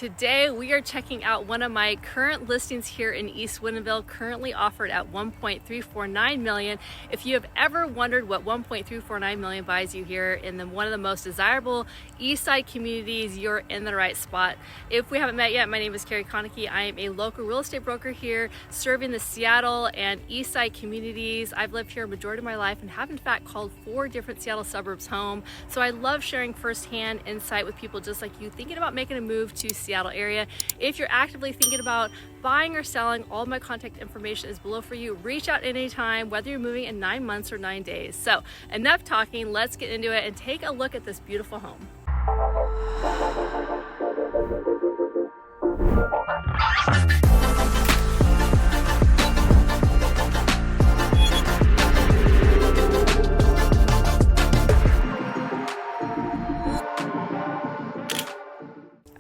Today we are checking out one of my current listings here in East Woodinville, currently offered at $1.349 million. If you have ever wondered what $1.349 million buys you here in one of the most desirable East Side communities, you're in the right spot. If we haven't met yet, my name is Keri. I am a local real estate broker here serving the Seattle and East Side communities. I've lived here a majority of my life and have in fact called 4 different Seattle suburbs home. So I love sharing firsthand insight with people just like you thinking about making a move to Seattle area. If you're actively thinking about buying or selling, all of my contact information is below for you. Reach out anytime, whether you're moving in 9 months or 9 days. So enough talking, let's get into it and take a look at this beautiful home.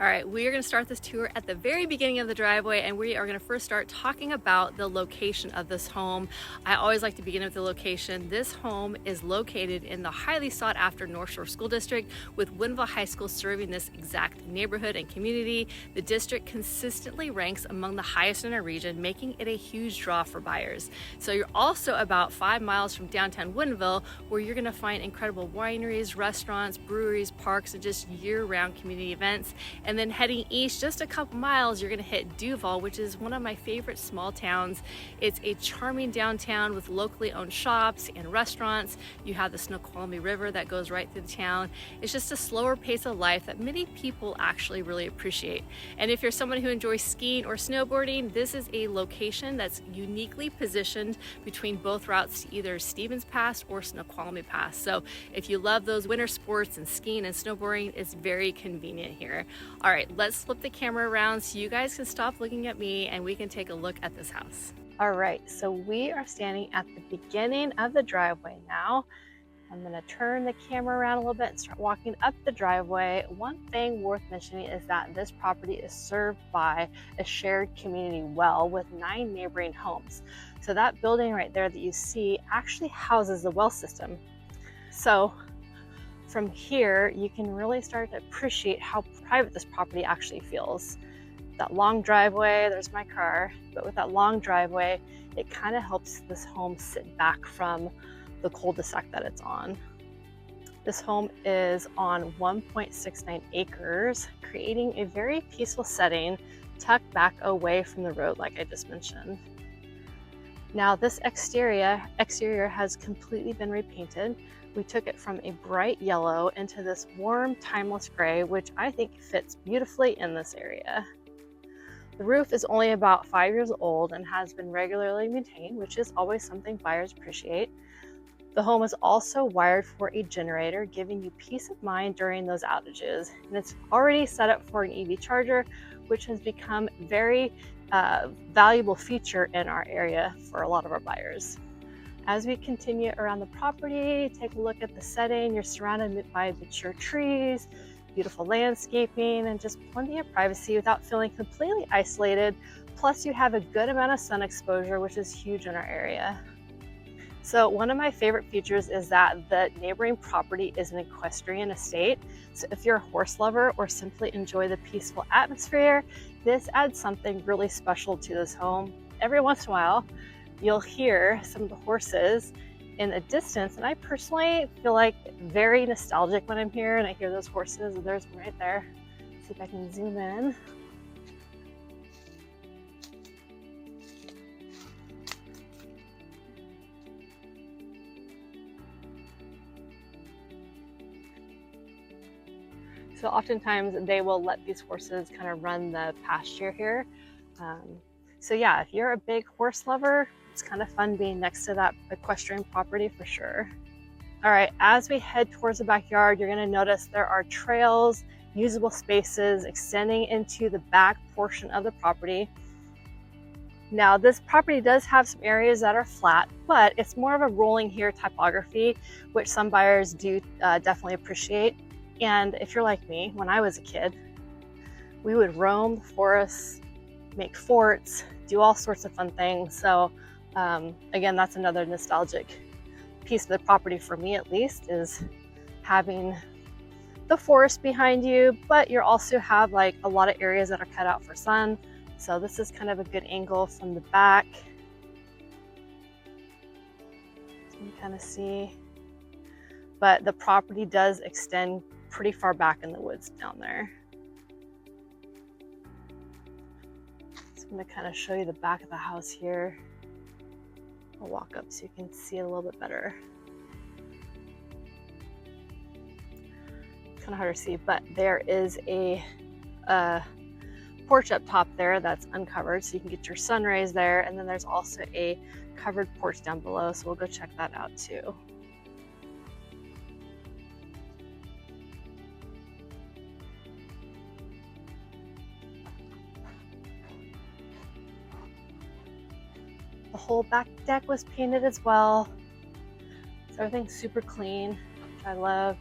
All right, we are going to start this tour at the very beginning of the driveway, and we are going to first start talking about the location of this home. I always like to begin with the location. This home is located in the highly sought after Northshore School District, with Woodinville High School serving this exact neighborhood and community. The district consistently ranks among the highest in our region, making it a huge draw for buyers. So you're also about 5 miles from downtown Woodinville, where you're going to find incredible wineries, restaurants, breweries, parks, and just year-round community events. And then heading east just a couple miles, you're gonna hit Duvall, which is one of my favorite small towns. It's a charming downtown with locally owned shops and restaurants. You have the Snoqualmie River that goes right through the town. It's just a slower pace of life that many people actually really appreciate. And if you're someone who enjoys skiing or snowboarding, this is a location that's uniquely positioned between both routes to either Stevens Pass or Snoqualmie Pass. So if you love those winter sports and skiing and snowboarding, it's very convenient here. All right, let's flip the camera around so you guys can stop looking at me and we can take a look at this house. All right, so we are standing at the beginning of the driveway now. I'm gonna turn the camera around a little bit and start walking up the driveway. One thing worth mentioning is that this property is served by a shared community well with 9 neighboring homes. So that building right there that you see actually houses the well system. So from here, you can really start to appreciate how private this property actually feels. That long driveway, there's my car, but with that long driveway, it kind of helps this home sit back from the cul-de-sac that it's on. This home is on 1.69 acres, creating a very peaceful setting tucked back away from the road like I just mentioned. Now this exterior has completely been repainted. We took it from a bright yellow into this warm, timeless gray, which I think fits beautifully in this area. The roof is only about 5 years old and has been regularly maintained, which is always something buyers appreciate. The home is also wired for a generator, giving you peace of mind during those outages. And it's already set up for an EV charger, which has become a very valuable feature in our area for a lot of our buyers. As we continue around the property, take a look at the setting. You're surrounded by mature trees, beautiful landscaping, and just plenty of privacy without feeling completely isolated. Plus you have a good amount of sun exposure, which is huge in our area. So one of my favorite features is that the neighboring property is an equestrian estate. So if you're a horse lover or simply enjoy the peaceful atmosphere, this adds something really special to this home. Every once in a while, you'll hear some of the horses in the distance, and I personally feel like very nostalgic when I'm here and I hear those horses, and there's one right there. See if I can zoom in. So oftentimes they will let these horses kind of run the pasture here. So yeah, if you're a big horse lover, it's kind of fun being next to that equestrian property for sure. All right, as we head towards the backyard, you're gonna notice there are trails, usable spaces extending into the back portion of the property. Now, this property does have some areas that are flat, but it's more of a rolling here typography, which some buyers do definitely appreciate. And if you're like me, when I was a kid, we would roam the forests, make forts, do all sorts of fun things. So again, that's another nostalgic piece of the property for me, at least, is having the forest behind you, but you also have like a lot of areas that are cut out for sun. So this is kind of a good angle from the back. So you can kind of see, but the property does extend pretty far back in the woods down there. So I'm going to kind of show you the back of the house here. I'll walk up so you can see it a little bit better. Kind of hard to see, but there is a porch up top there that's uncovered, so you can get your sun rays there, and then there's also a covered porch down below, so we'll go check that out too. The whole back deck was painted as well, so everything's super clean, which I love.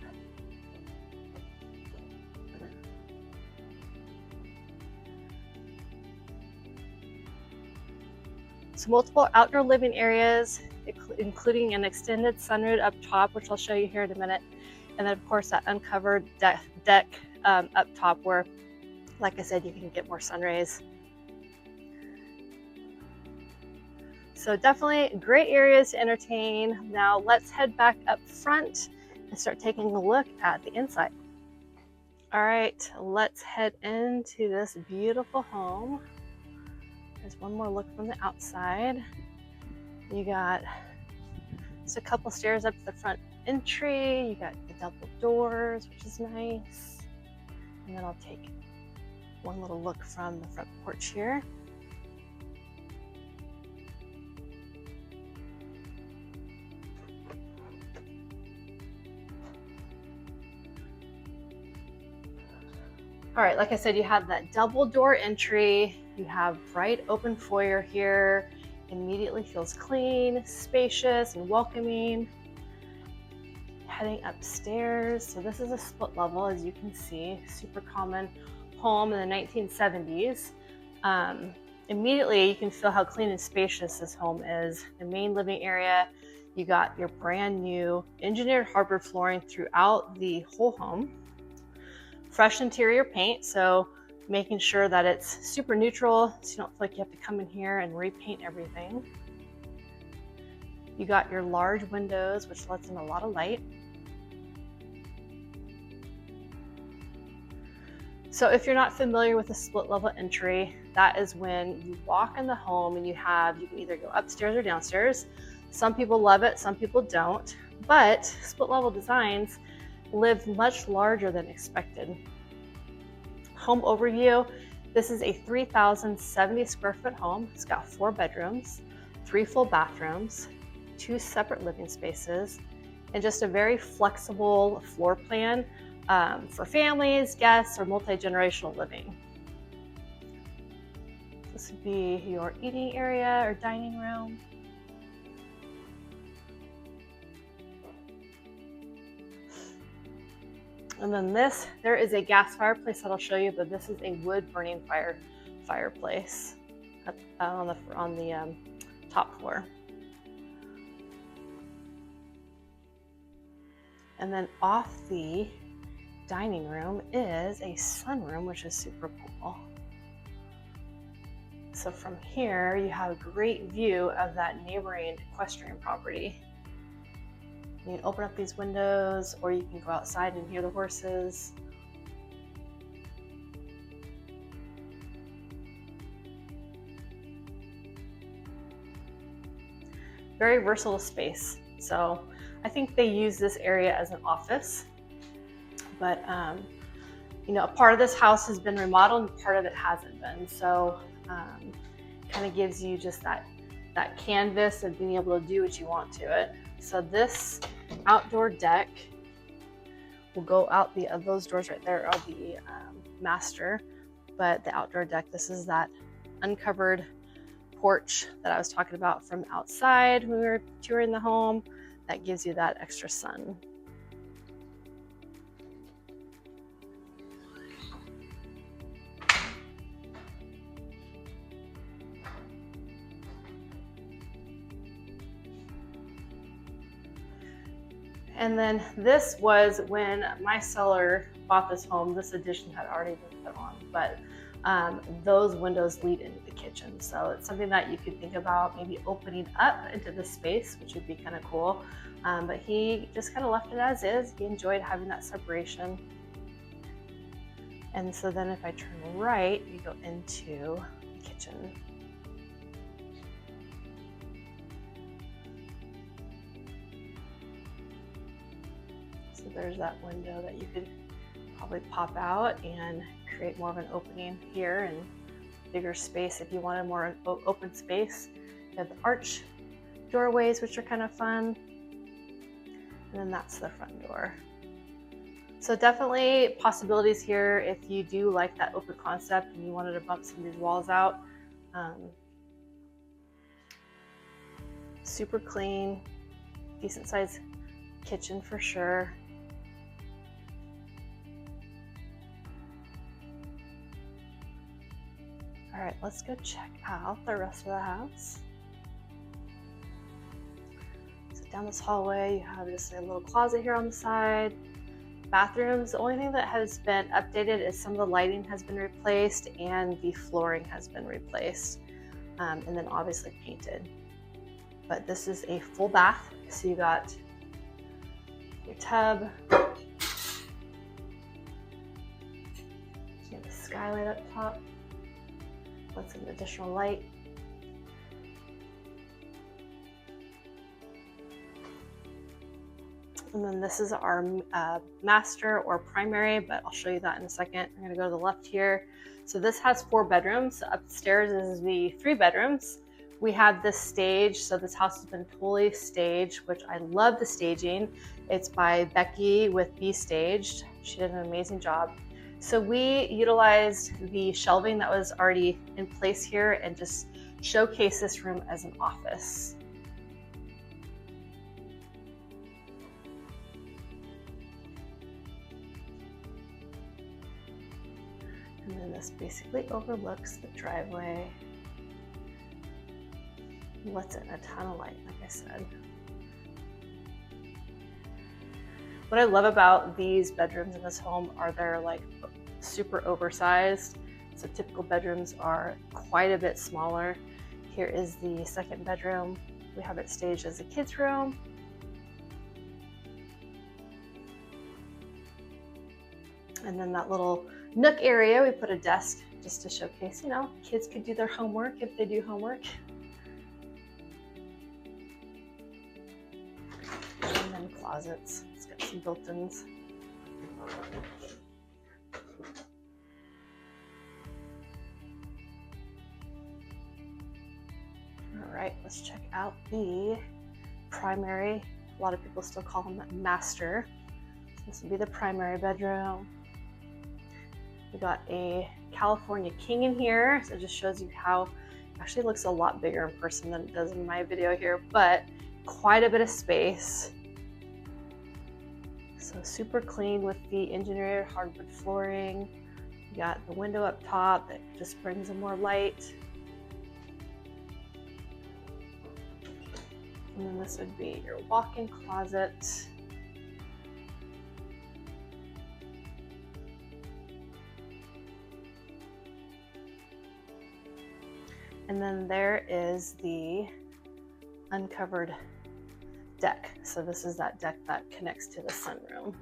So multiple outdoor living areas, including an extended sunroom up top, which I'll show you here in a minute. And then of course that uncovered deck up top where, like I said, you can get more sun rays. So definitely great areas to entertain. Now let's head back up front and start taking a look at the inside. All right, let's head into this beautiful home. There's one more look from the outside. You got just a couple stairs up to the front entry. You got the double doors, which is nice. And then I'll take one little look from the front porch here. All right, like I said, you have that double door entry. You have bright open foyer here. Immediately feels clean, spacious, and welcoming. Heading upstairs. So this is a split level, as you can see. Super common home in the 1970s. Immediately, you can feel how clean and spacious this home is. The main living area, you got your brand new engineered hardwood flooring throughout the whole home. Fresh interior paint, so making sure that it's super neutral so you don't feel like you have to come in here and repaint everything. You got your large windows, which lets in a lot of light. So if you're not familiar with a split level entry, that is when you walk in the home and you can either go upstairs or downstairs. Some people love it, some people don't, but split level designs live much larger than expected. Home overview. This is a 3,070 square foot home. It's got 4 bedrooms, 3 full bathrooms, 2 separate living spaces, and just a very flexible floor plan for families, guests, or multi-generational living. This would be your eating area or dining room. And then there is a gas fireplace that I'll show you, but this is a wood burning fireplace on the top floor. And then off the dining room is a sunroom, which is super cool. So from here, you have a great view of that neighboring equestrian property. You can open up these windows, or you can go outside and hear the horses. Very versatile space. So I think they use this area as an office, but you know, a part of this house has been remodeled and part of it hasn't been. So kind of gives you just that canvas of being able to do what you want to it. So this outdoor deck will go out those doors right there are the master, but the outdoor deck, this is that uncovered porch that I was talking about from outside when we were touring the home. That gives you that extra sun. And then this was when my seller bought this home, this addition had already been put on, but those windows lead into the kitchen. So it's something that you could think about maybe opening up into the space, which would be kind of cool. But he just kind of left it as is. He enjoyed having that separation. And so then if I turn right, you go into the kitchen. So there's that window that you could probably pop out and create more of an opening here and bigger space if you wanted more open space. You have the arch doorways, which are kind of fun. And then that's the front door. So definitely possibilities here if you do like that open concept and you wanted to bump some of these walls out. Super clean, decent sized kitchen for sure. All right, let's go check out the rest of the house. So down this hallway, you have just a little closet here on the side. Bathrooms, the only thing that has been updated is some of the lighting has been replaced and the flooring has been replaced, and then obviously painted. But this is a full bath, so you got your tub, you have the skylight up top. That's an additional light. And then this is our master or primary, but I'll show you that in a second. I'm gonna go to the left here. So this has 4 bedrooms. Upstairs is the 3 bedrooms. We have this stage, so this house has been fully staged, which I love the staging. It's by Becky with Be Staged. She did an amazing job. So we utilized the shelving that was already in place here and just showcase this room as an office. And then this basically overlooks the driveway. Lets in a ton of light, like I said. What I love about these bedrooms in this home are they're like super oversized. So typical bedrooms are quite a bit smaller. Here is the second bedroom. We have it staged as a kid's room. And then that little nook area, we put a desk just to showcase, you know, kids could do their homework if they do homework. And then closets. It's got some built-ins. All right, let's check out the primary. A lot of people still call them master. So this would be the primary bedroom. We got a California king in here. So it just shows you how it actually looks a lot bigger in person than it does in my video here, but quite a bit of space. So super clean with the engineered hardwood flooring. You got the window up top that just brings in more light. And then this would be your walk-in closet. And then there is the uncovered deck. So this is that deck that connects to the sunroom.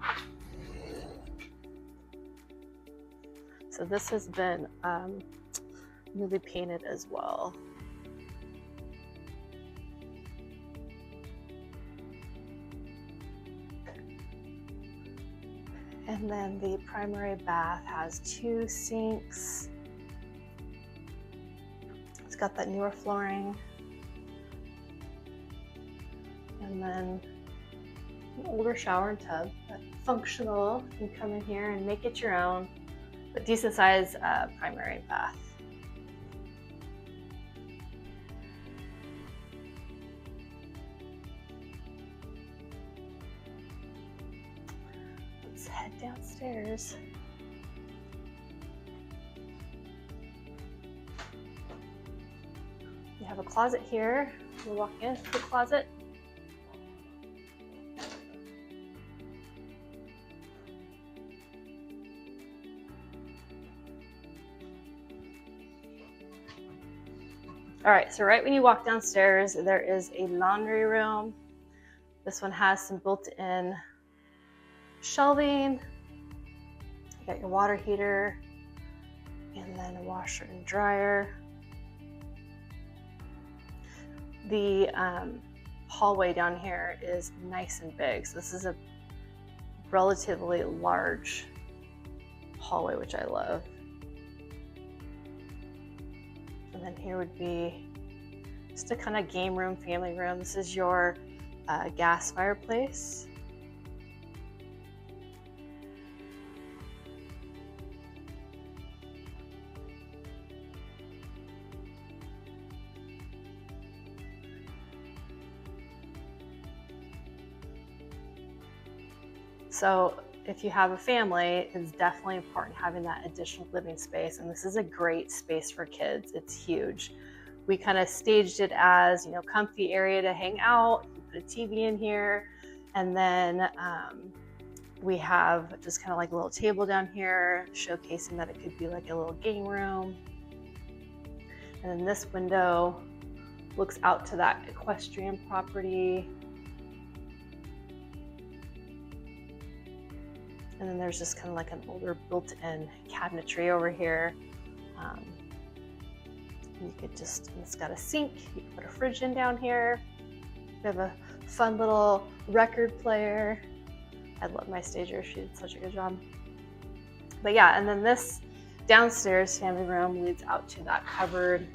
So this has been newly painted as well. And then the primary bath has 2 sinks. It's got that newer flooring. And then an older shower and tub, but functional. You can come in here and make it your own, but decent size primary bath. Let's head downstairs. You have a closet here. We'll walk into the closet. All right, so right when you walk downstairs, there is a laundry room. This one has some built-in shelving. You got your water heater, and then a washer and dryer. The hallway down here is nice and big. So this is a relatively large hallway, which I love. And then here would be just a kind of game room, family room. This is your gas fireplace. So if you have a family, it's definitely important having that additional living space. And this is a great space for kids. It's huge. We kind of staged it as, you know, comfy area to hang out. You put a TV in here. And then we have just kind of like a little table down here, showcasing that it could be like a little game room. And then this window looks out to that equestrian property. And then there's just kind of like an older built-in cabinetry over here. You could just, it's got a sink. You can put a fridge in down here. We have a fun little record player. I love my stager, she did such a good job. But yeah, and then this downstairs family room leads out to that covered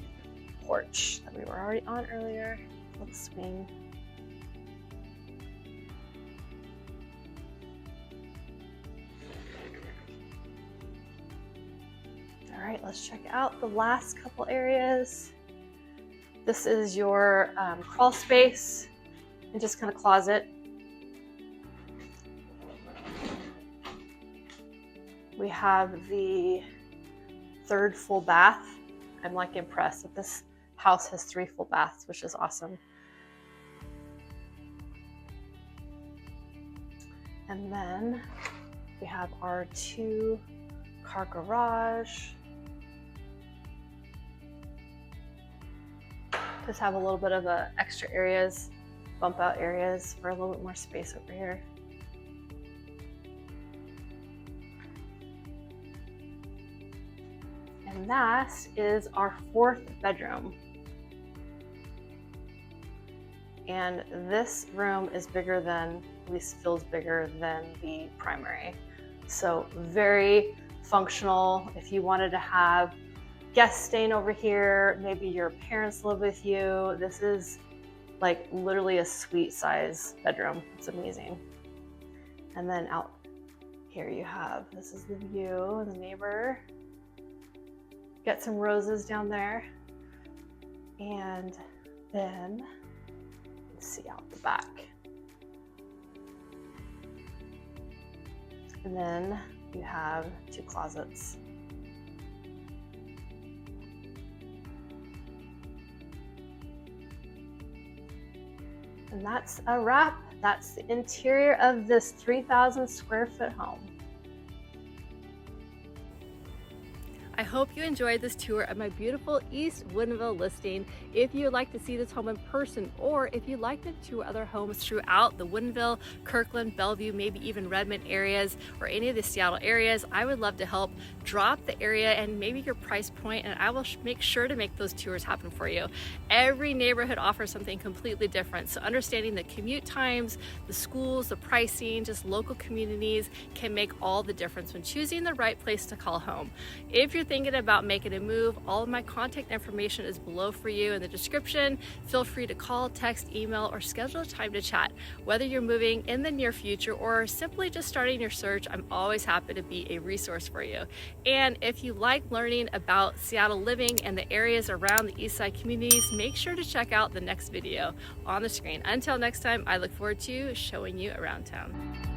porch that we were already on earlier. Little swing. All right, let's check out the last couple areas. This is your crawl space and just kind of closet. We have the third full bath. I'm like impressed that this house has 3 full baths, which is awesome. And then we have our 2-car garage. Just have a little bit of extra areas, bump out areas for a little bit more space over here. And that is our 4th bedroom. And this room is bigger than, at least feels bigger than the primary. So very functional. If you wanted to have guests staying over here, maybe your parents live with you, this is like literally a suite size bedroom. It's amazing. And then out here you have, this is the view, the neighbor. Got some roses down there. And then let's see out the back. And then you have 2 closets. And that's a wrap. That's the interior of this 3,000 square foot home. I hope you enjoyed this tour of my beautiful East Woodinville listing. If you would like to see this home in person, or if you'd like to tour other homes throughout the Woodinville, Kirkland, Bellevue, maybe even Redmond areas, or any of the Seattle areas, I would love to help drop the area and maybe your price point, and I will make sure to make those tours happen for you. Every neighborhood offers something completely different, so understanding the commute times, the schools, the pricing, just local communities can make all the difference when choosing the right place to call home. If you're thinking about making a move, all of my contact information is below for you in the description. Feel free to call, text, email, or schedule a time to chat. Whether you're moving in the near future or simply just starting your search, I'm always happy to be a resource for you. And if you like learning about Seattle living and the areas around the Eastside communities, make sure to check out the next video on the screen. Until next time, I look forward to showing you around town.